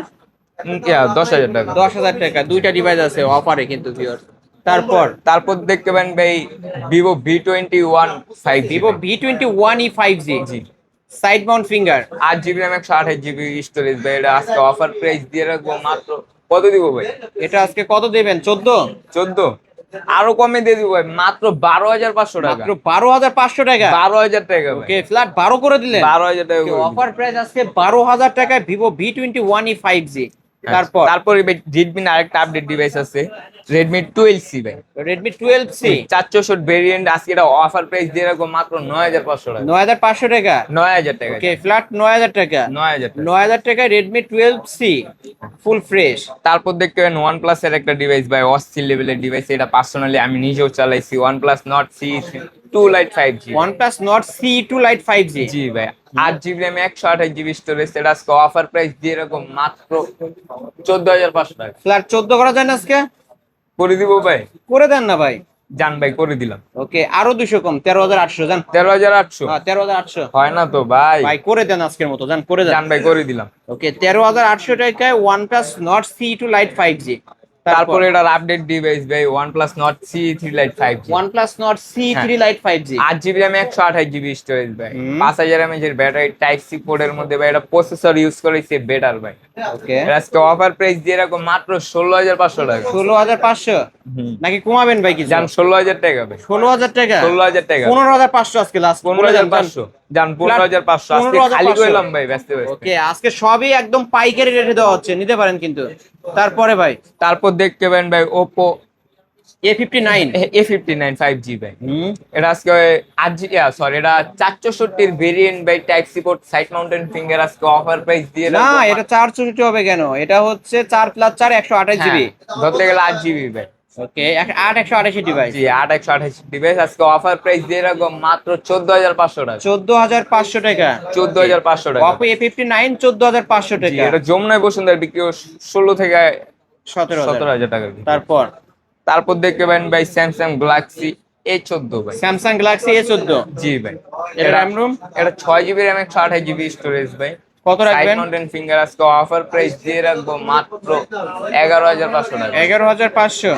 10,000 টাকা। 10,000 টাকা। দুইটা ডিভাইস আছে অফারে কিন্তু ভিউয়ার্স। তারপর দেখতে পাবেন ভাই Vivo V21 5G Vivo V21e 5G জি। Side mount finger 8GB RAM 128GB storage ভাই। এটা আজকে অফার প্রাইস দিয়ে রাখবো মাত্র কত দিব ভাই? এটা আজকে কত দেবেন? 14 14? আরো কমে দিয়ে দিব ভাই, মাত্র 12,500 টাকা। মাত্র 12,500 টাকা। 12,000 টাকা ভাই। ওকে ফ্ল্যাট 12 করে দিলেন। 12,000 টাকা করে অফার প্রাইস আজকে 12,000 টাকায় Vivo V21e 5G। তারপরে ভাই Redmi এর আরেকটা আপডেট ডিভাইস আছে Redmi 12C ভাই। Redmi 12C 464 variant. আজকে এটা অফার প্রাইস দিয়ে রাখবো মাত্র 9,500 টাকা। 9,500 টাকা। 9,000 টাকা। ওকে ফ্ল্যাট 9,000 টাকা। 9,000 টাকা। 9,000 টাকায় Redmi 12C ফুল ফ্রেশ। তারপর দেখতে পাবেন OnePlus এর একটা ডিভাইস ভাই, অস্থির লেভেলের ডিভাইস। এটা পার্সোনালি আমি নিজেও চালাইছি, OnePlus Nord C2 Lite 5G। OnePlus Nord C2 Lite 5G জি ভাই, 8GB RAM 128GB স্টোরেজ। এটা আজকে অফার প্রাইস দিয়ে রাখবো মাত্র 14,500 টাকা। ফ্ল্যাট 14 করা যায় না আজকে? করে দিব ভাই। করে দেন না ভাই। জান ভাই করে দিলাম। ওকে আরো 200 কম 13,800 জান। 13,800 13,800 হয় না তো ভাই? ভাই করে দেন আজকের মতো জান, করে দেন। জান ভাই করে দিলাম। ওকে 13,800 টাকায় OnePlus Nord C2 Lite 5G। তারপরে এটার আপডেট ডিভাইস ভাই OnePlus Nord C3 Lite 5G। OnePlus Nord C3 Lite 5G 8GB RAM 128GB storage ভাই, 5000 mAh এর ব্যাটারি, টাইপ সি পোর্টের মধ্যে ভাই। এটা প্রসেসর ইউজ করেছে বেটার ভাই। ওকে এটা আজকে অফার প্রাইস দিয়ে রাখো মাত্র 16,500 টাকা। 16,500 নাকি কমাবেন ভাই কিছু? জান 16,000 টাকা ভাই। 16,000 টাকা 16,000 টাকা। 15,500 আজকে লাস্ট 15,500 জান। 15,500 আজকে খালি কইলাম ভাই ব্যস্ত ব্যস্ত। ওকে আজকে সবই একদম পাইকারি রেটে দেওয়া হচ্ছে, নিতে পারেন কিন্তু। তারপরে ভাই তারপর দেখতে পাবেন ভাই Oppo A59 A59 5G ভাই। এটা আজকে 8GB সরি এটা 464 ভেরিয়েন্ট ভাই, type C port, side mountain finger. আজকে অফার প্রাইস দিয়ে না এটা 464 হবে কেন? এটা হচ্ছে 4 + 4 128GB ধরতে গেলে 8GB ভাই। ওকে 128 ডিভাইস। জি 828 ডিভাইস। আজকে অফার প্রাইস দিয়ে রাখবো মাত্র 14,500 টাকা। 14,500 টাকা 14,500 টাকা। Oppo A59 14,500 জি, টাকা। এটা যমুনায় বসুন্ধরা বিক্রি 16 থেকে 17,000। 17,000 টাকা। তারপর দেখতে পারেন ভাই Samsung Galaxy A14 ভাই। Samsung Galaxy A14 জি ভাই। এটা RAM ROM এটা 6GB RAM 128GB স্টোরেজ ভাই। কত রাখবেন? Side mountain finger. আজকে অফার প্রাইস দিয়ে রাখবো মাত্র 11,500 টাকা। 11,500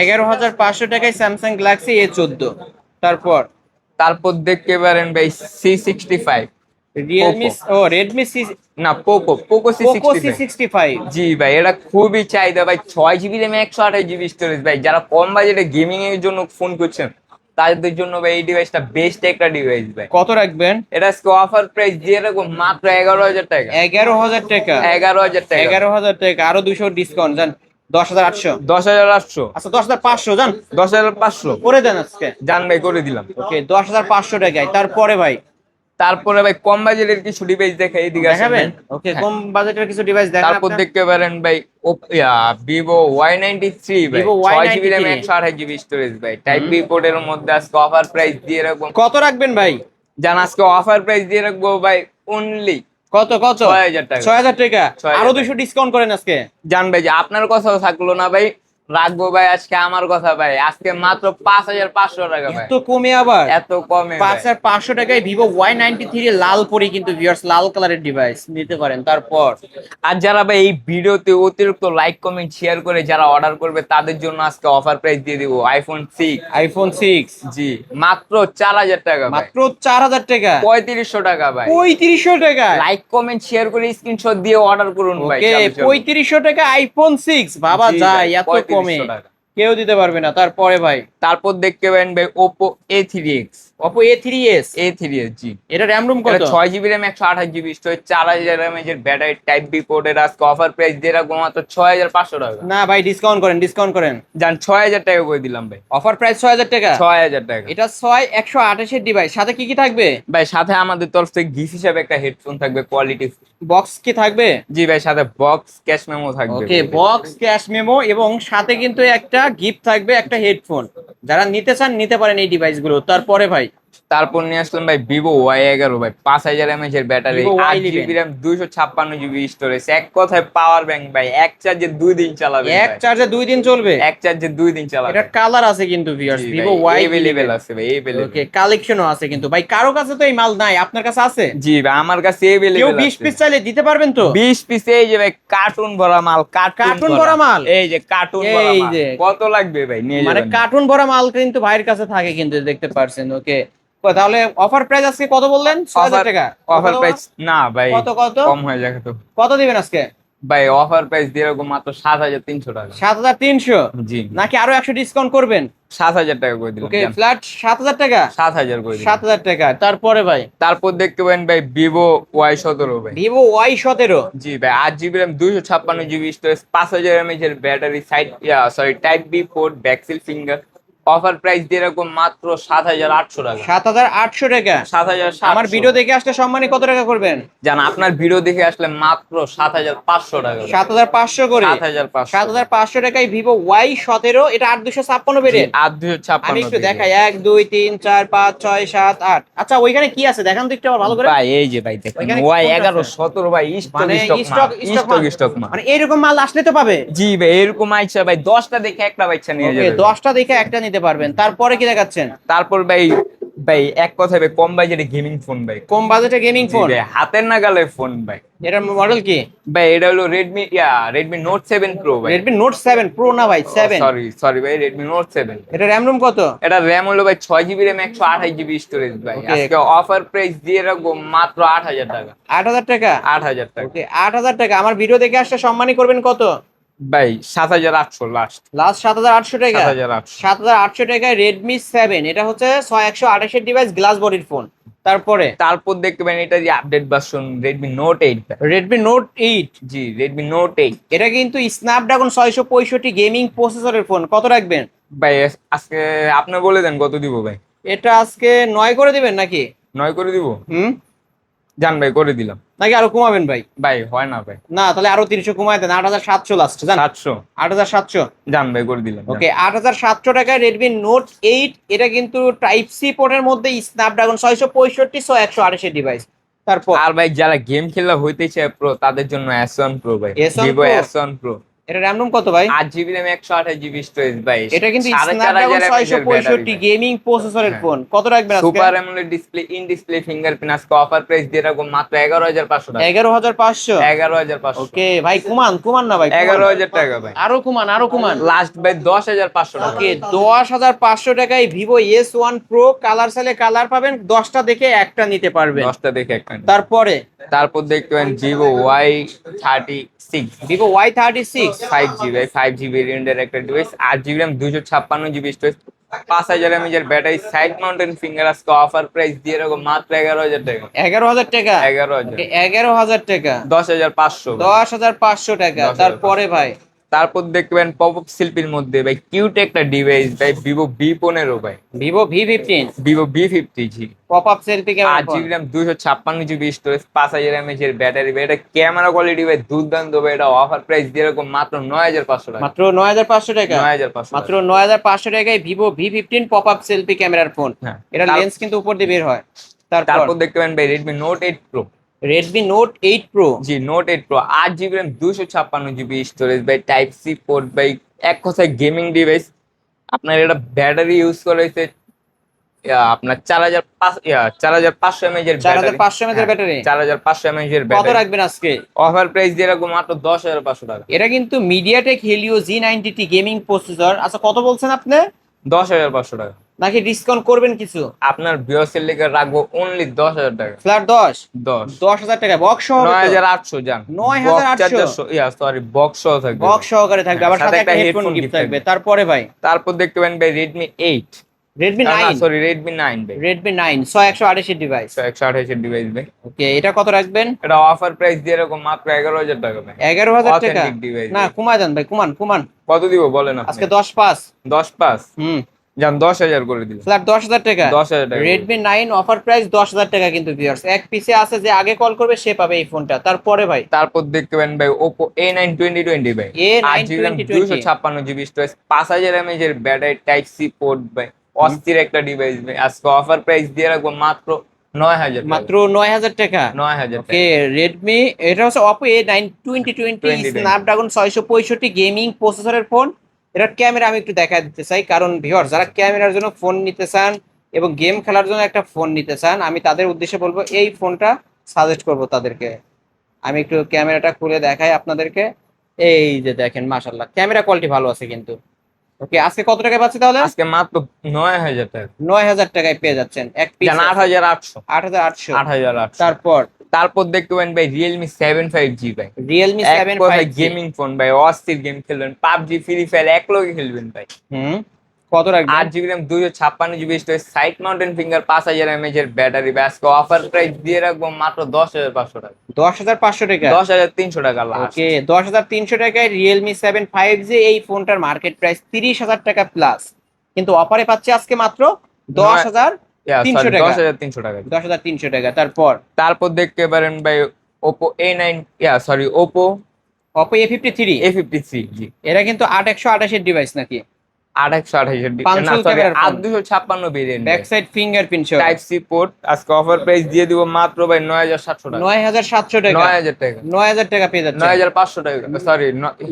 11,500 টাকায় Samsung Galaxy A14। তারপর দেখতে পারেন ভাই C65 Realme Redmi না Poco C65 জি ভাই। এটা খুবই চাহিদা ভাই, 6GB RAM 128GB স্টোরেজ ভাই। যারা কম বাজেটে গেমিং এর জন্য ফোন করছেন তাদের জন্য ভাই এই ডিভাইসটা বেস্ট একটা ডিভাইস ভাই। কত রাখবেন? এটা আজকে অফার প্রাইস দিয়ে রাখবো মাত্র 11,000 টাকা। 11,000 টাকা 11,000 টাকা। 11,000 টাকা আরো 200 ডিসকাউন্ট জান। 10,800 10,800 আচ্ছা 10,500 জান। 10,500 করে দেন আজকে। জান ভাই করে দিলাম। ওকে 10,500 টাকায়। তারপরে ভাই তারপরে ভাই কম বাজেটের কিছু ডিভাইস দেখাই, এদিকে আসেন দেখাবেন? ভাই। ওকে, হ্যাঁ। কম বাজেটের কিছু ডিভাইস দেখান তারপর আপনার। দেখতে পারেন ভাই ভিভো Y93 ভাই, Vivo 6 GB RAM Y93 128 GB storage ভাই, টাইপ বি পোর্টের মধ্যে আজকে অফার প্রাইস দিয়ে রাখবো। কত রাখবেন ভাই? জান আজকে অফার প্রাইস দিয়ে রাখবো ভাই অনলি কত কত? 6000 টাকা। 6000 টাকা। 6000 আরো 200 ডিসকাউন্ট করেন আজকে। জান ভাই যে আপনার কথাও থাকলো না ভাই, রাখবো ভাই আজকে আমার কথা ভাই, আজকে মাত্র 5500 টাকা ভাই। এত কমে আবার? এত কমে ভাই। 5500 টাকায় ভিভো Y93 লাল পরি কিন্তু ভিউয়ার্স, লাল কালারের ডিভাইস নিতে পারেন। তারপর আর যারা ভাই এই ভিডিওতে অতিরিক্ত লাইক কমেন্ট শেয়ার করে যারা অর্ডার করবে তাদের জন্য আজকে অফার প্রাইস দিয়ে দিব আইফোন 6। আইফোন 6 জি মাত্র 4000 টাকা ভাই। মাত্র 4000 টাকা। 3500 টাকা ভাই। 3500 টাকা। লাইক কমেন্ট শেয়ার করে স্ক্রিনশট দিয়ে অর্ডার করুন ভাই। ওকে, 3500 টাকা আইফোন 6 বাবা জি যায় ভাই, এত 3500 কমে টাকা। কেউ দিতে পারবে না। তারপরে ভাই তারপর দেখতে পাবেন ভাই Oppo A3x। Oppo A3s, A3s জি। এটা র্যাম রুম কত? 6 GB RAM 128 GB storage, 4000 mAh এর ব্যাটারি, টাইপ বি পোর্টের আজকে অফার প্রাইস দিয়ে রাখবো মাত্র 6500 টাকা। না ভাই, ডিসকাউন্ট করেন, ডিসকাউন্ট করেন। জান 6000 টাকা করে দিলাম ভাই। অফার প্রাইস 6000 টাকা। 6000 টাকা। এটা 6128 এর ডিভাইস, সাথে কি কি থাকবে? ভাই সাথে আমাদের তরফ থেকে গিফট হিসাবে একটা হেডফোন থাকবে কোয়ালিটি। বক্স কি থাকবে? জি ভাই, সাথে বক্স ক্যাশ মেমো থাকবে। ওকে, বক্স ক্যাশ মেমো এবং সাথে কিন্তু একটা গিফট থাকবে, একটা হেডফোন। যারা নিতে চান নিতে পারেন এই ডিভাইসগুলো। তারপরে ভাই তারপর নিয়ে আসলাম ভাই ভিভো Y11 ভাই, 5000 mAh এর battery, Vivo 8 Y11 GB RAM, 256 GB storage, এক কথায় পাওয়ার ব্যাংক ভাই, এক চার্জে 2 দিন চালাবেন এক ভাই। চার্জে 2 দিন চলবে। এক চার্জে 2 দিন চালাবেন। এটা কালার আছে কিন্তু ভিউয়ার্স, ভিভো अवेलेबल Y11 আছে ভাই, अवेलेबल। ওকে, কালেকশনও আছে কিন্তু ভাই। কারো কাছে তো এই মাল নাই, আপনার কাছে আছে? জি ভাই আমার কাছে अवेलेबल কেউ আছে। 20 পিস চাইলে দিতে পারবেন তো? 20 পিস এই যে ভাই কার্টুন ভরা মাল, কার্টুন ভরা মাল? এই যে কার্টুন ভরা এই মাল। যে। কত লাগবে ভাই নিয়ে মানে যাবেন। কার্টুন ভরা মাল কিন্তু ভাইয়ের কাছে থাকে কিন্তু, দেখতে পারছেন। ওকে, তাহলে অফার প্রাইস আজকে কত বললেন? 6000 টাকা। অফার প্রাইস না ভাই, কত কত? কম হয়ে যাবে তো কত দিবেন আজকে? ভাই অফার প্রাইস দিয়ে রাখবো মাত্র 7300 টাকা। 7300 জি নাকি আরো 100 ডিসকাউন্ট করবেন? 7000 টাকা করে দিলাম। ওকে, ফ্ল্যাট 7000 টাকা। 7000 করে দিলাম। 7000 টাকা। তারপরে ভাই তারপর দেখতে পাবেন ভাই ভিভো Y17 ভাই। ভিভো Y17 জি ভাই, 8 GB RAM, 256 GB storage, 5000 mAh এর battery, type B port, backside finger, offer price দিয়ে রাখবো মাত্র 7800 টাকা। 7800 টাকা। 7700। আমার ভিডিও দেখে আসলে সম্মানী কত টাকা করবেন? জান আপনার ভিডিও দেখে আসলে মাত্র 7500 টাকা। 7500 করে। 7500। 7500 টাকায় ভিভো Y17, এটা 8256 বেড়ে। 8256। আমি একটু দেখাই, 1 2 3 4 5 6 7 8। আচ্ছা, ওইখানে কি আছে দেখান তো একটু আবার ভালো করে। ভাই এই যে ভাই দেখেন ওইখানে Y11 কোনটা আছে? 17 ভাই, মানে স্টক মাল। মানে এরকম মাল আসলে তো পাবে। জি ভাই এরকম আইসা ভাই 10টা দেখে একটা বাচ্চা নিয়ে ওকে, যাবে। 10টা দেখে একটা নিতে পারবেন। তারপরে কি দেখাচ্ছেন? তারপর ভাই ভাই এক কথায় ভাই কম বাজেটে গেমিং ফোন ভাই। কম বাজেটে গেমিং জি ফোন। ভাই, হাতের নাগালে ফোন ভাই। এটার মডেল কি? ভাই এটা হলো Redmi Note 7 Pro ভাই। Redmi Note 7 Pro না ভাই, 7। সরি ভাই, Redmi Note 7। এটা র্যাম রুম কত? এটা র‍্যাম হলো ভাই 6 জিবি র‍্যাম, 128 জিবি স্টোরেজ ভাই। Okay. আজকে অফার প্রাইস দিয়ে রাখবো মাত্র 8000 টাকা। 8000 টাকা। 8000 টাকা। ওকে, 8000 টাকা। আমার ভিডিও দেখে আসলে সম্মানী করবেন কত? ভাই 7800 লাস্ট। লাস্ট 7800 টাকা। 7800। 7800 টাকায় Redmi 7, এটা হচ্ছে 128 এর ডিভাইস, গ্লাস বডির ফোন। তারপর দেখতে পারেন এটা যে আপডেট ভার্সন Redmi Note 8 ভাই। Redmi Note 8, জি Redmi Note 8 এটা কিন্তু স্ন্যাপড্রাগন 665 গেমিং প্রসেসরের ফোন। কত রাখবেন? ভাই আজকে আপনি বলে দেন কত দিব ভাই। এটা আজকে 9 করে দিবেন নাকি? 9 করে দিব। হুম, জান ভাই করে দিলাম। নাকি আরো কমাবেন ভাই? ভাই হয় না ভাই। না, তাহলে আরো 300 কমায় দেন। 8700 লাস্ট, জান। 700। 8700। জান ভাই করে দিলাম। ওকে, 8700 টাকায় Redmi Note 8, এটা কিন্তু টাইপ সি পোর্টের মধ্যে স্ন্যাপড্রাগন 665 128 এর ডিভাইস। তারপর আর ভাই যারা গেম খেলা হইতে চায় প্রো তাদের জন্য S1 Pro ভাই। S1 Vivo Pro? S1 Pro। এটা র্যাম রুম কত ভাই? 8 জিবি র‍্যাম, 128 জিবি স্টোরেজ ভাই। এটা কিন্তু 4500 স্ন্যাপড্রাগন mAh এর ব্যাটারি 665 গেমিং প্রসেসরের হ্যাঁ। ফোন। কত রাখবেন আজকে? Super AMOLED display, in display fingerprint, আজকে অফার প্রাইস দিয়ে রাখবো মাত্র 11500 টাকা। 11500। 11500। ওকে ভাই, কুমান না ভাই, কুমান। 11000 টাকা ভাই। আরো কুমান। লাস্ট ভাই 10500 টাকা। ওকে, 10500 টাকায় Vivo S1 Pro, কালার চাইলে কালার পাবেন, 10টা দেখে একটা নিতে পারবেন। 10টা দেখে একটা। তারপর দেখতে পারেন Vivo Y36। Vivo Y36 5G ভাই, 5G ভেরিয়েন্টের একটা device, 8 GB RAM, 256 GB storage, 5000 mAh এর ব্যাটারি, সাইড মাউন্টেন ফিঙ্গার, আজকে অফার প্রাইস দিয়ে রাখবো মাত্র 11000 টাকা। 11000 টাকা। 11000। ওকে, 11000 টাকা। 10500। 10500 টাকা। 10,500 তারপরে ভাই তারপর দেখবেন পপ আপ শিল্পীর মধ্যে ভাই কিউট একটা ডিভাইস ভাই ভিভো V15 ভাই, ভিভো V15 ভিভো V50 জি। Pop up selfie camera 8 GB RAM 256 GB storage 5000 mAh এর ব্যাটারি ভাই, এটা ক্যামেরা কোয়ালিটি ভাই দুর্দান্ত ভাই। এটা অফার প্রাইস দিয়ে এরকম মাত্র 9500 টাকা, মাত্র 9500 টাকা 9500 মাত্র 9500 টাকায় Vivo V15 pop up selfie ক্যামেরার ফোন। হ্যাঁ। এটা লেন্স কিন্তু উপর দিয়ে বের হয়। তারপর দেখতে পাবেন ভাই Redmi Note 8 Pro, Redmi Note 8 Pro জি Note 8 Pro 8 GB RAM 256 GB storage ভাই, টাইপ সি পোর্ট ভাই, এক কথায় গেমিং ডিভাইস। আপনার এটা ব্যাটারি ইউজ করা হয়েছে আপনার 4500 mAh এর 4500 mAh এর ব্যাটারি। 4500 mAh এর কত ব্যাটারি। রাখবেন আজকে? অফার প্রাইস দিয়ে রাখবো মাত্র 10500 টাকা, এটা কিন্তু MediaTek Helio G90T gaming processor. আচ্ছা কত বলছেন আপনি? 10500 টাকা। নাকি ডিসকাউন্ট করবেন কিছু? আপনার ভিউয়ার্সের লেগে রাখবো অনলি 10000 টাকা। ফ্ল্যাট 10 10000 টাকা বক্স সহ 9800 জান, 9800 সরি বক্স সহ থাকবে, বক্স সহকারে থাকবে, আবার সাথে সাথে একটা একটা হেডফোন headphone গিফট gift থাকবে। থাকবে। তারপরে ভাই তারপর দেখতে পাবেন ভাই Redmi 8, Redmi 9 সরি Redmi 9 ভাই, Redmi 9 128 এর ডিভাইস। 128 এর ডিভাইস ভাই। ওকে, এটা কত রাখবেন? এটা অফার প্রাইস দিয়ে এরকম মাত্র 11000 টাকা ভাই। 11000 টাকা? Authentic device না ভাই। কমায় দেন ভাই, কমান কত দিব বলেন আপনি? আজকে 10/5। 10/5 জান 10000 করে দিলাম। ফ্ল্যাট 10000 টাকা। 10000 টাকা। Redmi 9 অফার প্রাইস 10000 টাকা কিন্তু ভিউয়ার্স। এক পিসে আছে যে আগে কল করবে সে পাবে এই ফোনটা। তারপরে ভাই তারপর দেখতে পাবেন ভাই Oppo A9 2020 ভাই, A9 8 GB RAM 2020 256 GB storage 5000 mAh এর ব্যাটারি, টাইপ সি পোর্ট ভাই, অস্থির একটা ডিভাইস ভাই। আজকে অফার প্রাইস দিয়ে রাখবো মাত্র 9000 টাকা, মাত্র 9000 টাকা। 9000 টাকা। ওকে, Redmi এটা হচ্ছে Oppo A9 2020 স্ন্যাপড্রাগন 665 গেমিং প্রসেসরের ফোন। এটার ক্যামেরা আমি একটু দেখা দিতে চাই, কারণ ভিউয়ার্স যারা ক্যামেরার জন্য ফোন নিতে চান এবং গেম খেলার জন্য একটা ফোন নিতে চান, আমি তাদের উদ্দেশ্যে বলবো এই ফোনটা সাজেস্ট করব তাদেরকে। আমি একটু ক্যামেরাটা খুলে দেখাই আপনাদেরকে। এই যে দেখেন মাশাআল্লাহ ক্যামেরা কোয়ালিটি ভালো আছে কিন্তু। ওকে, আজকে কত টাকায় পাচ্ছি তাহলে? আজকে মাত্র 9000 টাকা, 9000 টাকায় পেয়ে যাচ্ছেন এক পিস। জান 8800, 8800। 8800। তারপর দেখতে পাবেন ভাই Realme 7 5G ভাই, Realme 7 5G গেমিং ফোন ভাই, অস্থির গেম খেলবেন, পাবজি ফ্রি ফায়ার এক লগে খেলবেন ভাই। কত রাখবেন? 8 GB RAM 256 GB storage, side mountain finger 5000 mAh এর ব্যাটারি। আজকে অফার প্রাইস দিয়ে রাখবো মাত্র 10500 টাকা, 10500 টাকা। 10300 টাকা লাস্ট। ওকে, 10300 টাকায় Realme 7 5G। এই ফোনটার মার্কেট প্রাইস 30000 টাকা প্লাস, কিন্তু অফারে পাচ্ছে আজকে মাত্র 10300 টাকা। 10300 টাকা। 10300 টাকা। তারপর দেখতে পারেন ভাই Oppo A9 Oppo Oppo A53 জি, এটা কিন্তু 8128 এর ডিভাইস নাকি? 828 এর Pansol camera phone। 8256 variant, back side fingerprint সহ, টাইপ সি পোর্ট। আজকে অফার প্রাইস দিয়ে দিব মাত্র ভাই 9700 টাকা, 9700 টাকা। 9000 টাকা, 9000 টাকা পেয়ে যাচ্ছে। 9500 টাকা, সরি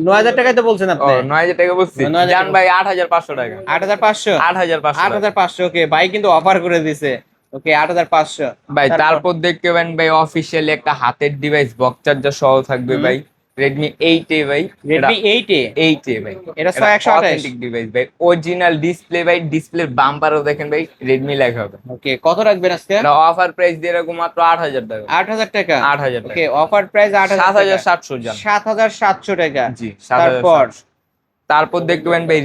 9000 টাকাই তো বলছেন আপনি। 9000 টাকা বলছি 9000 জান ভাই, 8500 টাকা, 8500। 8500 8500। ওকে, ভাই কিন্তু অফার করে দিছে। ওকে, 8500 ভাই। তারপর দেখতে পাবেন ভাই অফিসিয়ালি একটা হাতের ডিভাইস বক্স চার্জার সহ থাকবে ভাই, Redmi 8A ভাই, Redmi 8A 8A ভাই। এটা 128 ডিভাইস ভাই, অরিজিনাল ডিসপ্লে ভাই, ডিসপ্লের বাম্পারও দেখেন ভাই Redmi লেখা হবে। ওকে, কত রাখবেন আজকে? এটা অফার প্রাইস দিয়ে রাখবো মাত্র 8000 টাকা, 8000 টাকা। 8000 টাকা। ওকে, অফার প্রাইস 8000 টাকা। 7700 জান, 7700 টাকা। জি তারপর 7700। তারপর দেখবেন ভাই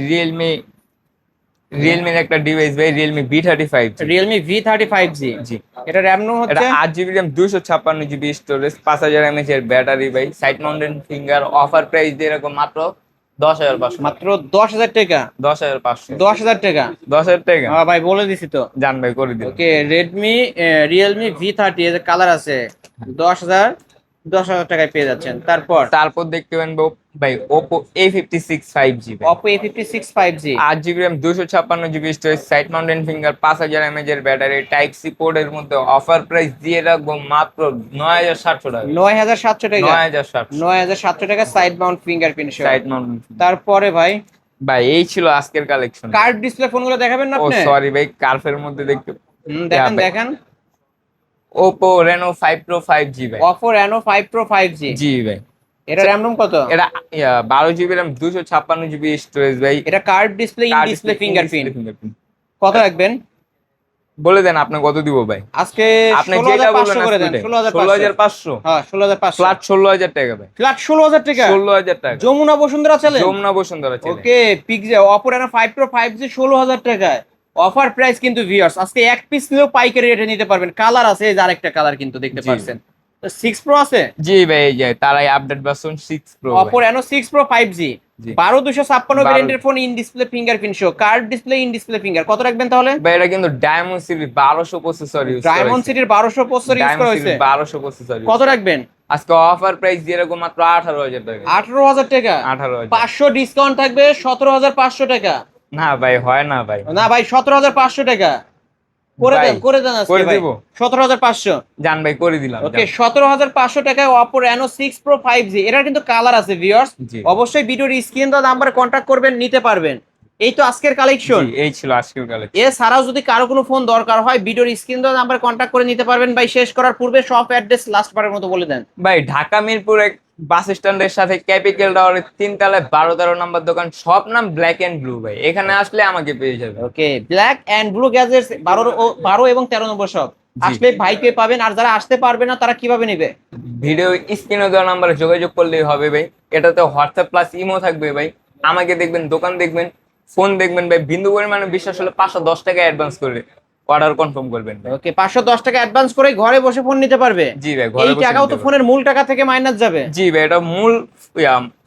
রিয়েলমির একটা ডিভাইস ভাই, Realme V35 Realme V35G। জি, এটা RAM রোম এটা হচ্ছে 8 GB RAM 256 GB storage 5000 mAh এর ব্যাটারি ভাই, side mountain finger. Offer price দিয়ে রাখবো মাত্র 10500, মাত্র 10000 টাকা। 10500, 10000 টাকা। 10000 টাকা হ্যাঁ ভাই, বলে দিছি তো। জান ভাই করে দিন। ওকে, Realme V30 এর কালার আছে 10000 টাকায় পেয়ে যাচ্ছেন। তারপর দেখতে পাবেন ভাই Oppo A56 5G ভাই, Oppo A56 5G 8 GB RAM 256 GB storage, side mountain finger 5000 mAh এর ব্যাটারি, টাইপ সি পোর্ট এর মধ্যে। অফার প্রাইস দিয়ে রাখবো মাত্র 9700 টাকা, 9700 টাকা। 9700, 9700 টাকা সাইড মাউন্ট ফিঙ্গারপ্রিন্ট সহ। Side mountain. তারপরে ভাই এই ছিল আজকের কালেকশন। কার্ড ডিসপ্লে ফোনগুলো দেখাবেন না ও আপনি? সরি ভাই, কার্ফের মধ্যে দেখতে দেখেন ভাই। দেখেন। Oppo Reno 5 Pro 5G ভাই, Oppo Reno 5 Pro 5G। জি ভাই। এটা RAM রোম কত? এটা 12 জিবি র্যাম 256 জিবি স্টোরেজ ভাই, এটা card display in display fingerprint. কত রাখবেন? বলে দেন আপনি কত দিব ভাই? আজকে আপনি যেটা বলবেন 16500 করে দেন। 16500। হ্যাঁ 16500। ফ্ল্যাট 16000 টাকা ভাই, ফ্ল্যাট 16000 টাকা। 16000 টাকা। যমুনা বসুন্ধরা চলে। যমুনা বসুন্ধরা চলে। ওকে, পিকজে Oppo Reno 5 Pro 5G 16000 টাকায়। অফার প্রাইস কিন্তু ভিউয়ার্স, আজকে এক পিস নিলেও পাইকারি রেটে নিতে পারবেন। কালার আছে, এই যে আরেকটা কালার কিন্তু দেখতে জি। পাচ্ছেন। 6 প্রো আছে? জি ভাই, এই যে তারাই update version 6 pro. Oppo Reno 6 Pro 5G জি। 12256 ভেরিয়েন্টের phone, in display fingerprint show, card display, in display finger. কত রাখবেন তাহলে? ভাই এটা কিন্তু ডায়মন্ড সিটি 1200 প্রসেসর ইউজ করা ডায়মন্ড হয়েছে। সিটির 1200 প্রসেসর ইউজ করা হয়েছে। 1200 প্রসেসর। কত রাখবেন? আজকে অফার প্রাইস দিয়ে রাখবো মাত্র 18000 টাকা। 18000 টাকা? 18000। 500 ডিসকাউন্ট থাকবে 17500 টাকা। না ভাই, হয় না ভাই। না ভাই, 17500 টাকা করে ভাই, দেন, করে দেন আজকে করে ভাই। দিব। 17500। জান ভাই, করে দিলাম। ওকে, 17500 টাকায় Oppo Reno 6 Pro 5G। এটার কিন্তু কালার আছে ভিউয়ার্স, জি। অবশ্যই ভিডিওর স্ক্রিন দেওয়া নাম্বারে কন্টাক্ট করবেন, নিতে পারবেন। এই তো আজকের কালেকশন। জি, এই ছিল আজকের কালেকশন। এছাড়াও যদি কারো কোনো ফোন দরকার হয়, ভিডিওর স্ক্রিন দেওয়া নাম্বারে কন্টাক্ট করে নিতে পারবেন। ভাই, শেষ করার পূর্বে শপ অ্যাড্রেস লাস্ট বারের মতো বলে দেন। ভাই, ঢাকা মিরপুর এক বাস স্ট্যান্ডের সাথে ক্যাপিটাল টাওয়ারের 3 তলায় 12-13 নম্বর দোকান, সব নাম ব্ল্যাক এন্ড ব্লু। ভাই, এখানে আসলে আমাকে পেয়ে যাবে। ওকে, ব্ল্যাক এন্ড ব্লু গ্যাজেটস 12 এবং 13 নম্বর শপ। জি। আসলে ভাইকে পাবেন। আর যারা আসতে পারবে না তারা কিভাবে নেবে? ভিডিও স্ক্রিনে দেওয়া নাম্বারে যোগাযোগ করলেই হবে ভাই। এটাতে হোয়াটসঅ্যাপ প্লাস ইমো থাকবে ভাই। আমাকে দেখবেন, দোকান দেখবেন, ফোন দেখবেন ভাই। বিন্দু পরিমাণে বিশ্বাস হলে 510 টাকা অ্যাডভান্স করে অর্ডার কনফার্ম করবেন ভাই। ওকে, 510 টাকা অ্যাডভান্স করে ঘরে বসে ফোন নিতে পারবে। জি ভাই, ঘরে এই বসে টাকাও নিতে তো পারবেন। ফোনের মূল টাকা থেকে মাইনাস যাবে। জি ভাই, এটা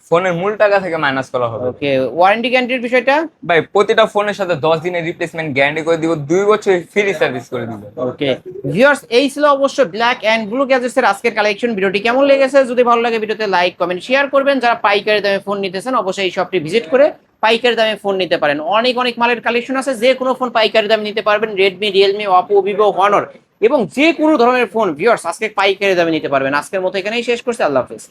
ফোনের মূল টাকা থেকে মাইনাস করা হবে। ওকে, ওয়ারেন্টি গ্যারান্টির বিষয়টা? ভাই, প্রতিটা ফোনের সাথে 10 দিনের রিপ্লেসমেন্ট গ্যারান্টি করে দিব, 2 বছর ফ্রি সার্ভিস করে দিব। ওকে ভিউয়ার্স, এই ছিল অবশ্য ব্ল্যাক এন্ড ব্লু গ্যাজেটস এর আজকের কালেকশন। ভিডিওটি কেমন লেগেছে? যদি ভালো লাগে ভিডিওতে লাইক, কমেন্ট, শেয়ার করবেন। যারা পাইকারি দামে ফোন নিতেছেন, অবশ্যই এই শপটি ভিজিট করে পাইকারি দামে ফোন নিতে পারেন। অনেক অনেক মালের কালেকশন আছে, যে কোনো ফোন পাইকারি দামে নিতে পারবেন। Redmi, Realme, Oppo, Vivo, Honor এবং যে কোনো ধরনের ফোন ভিউয়ার্স আজকে পাইকারি দামে নিতে পারবেন। আজকের মতো এখানেই শেষ করছি। আল্লাহ হাফেজ।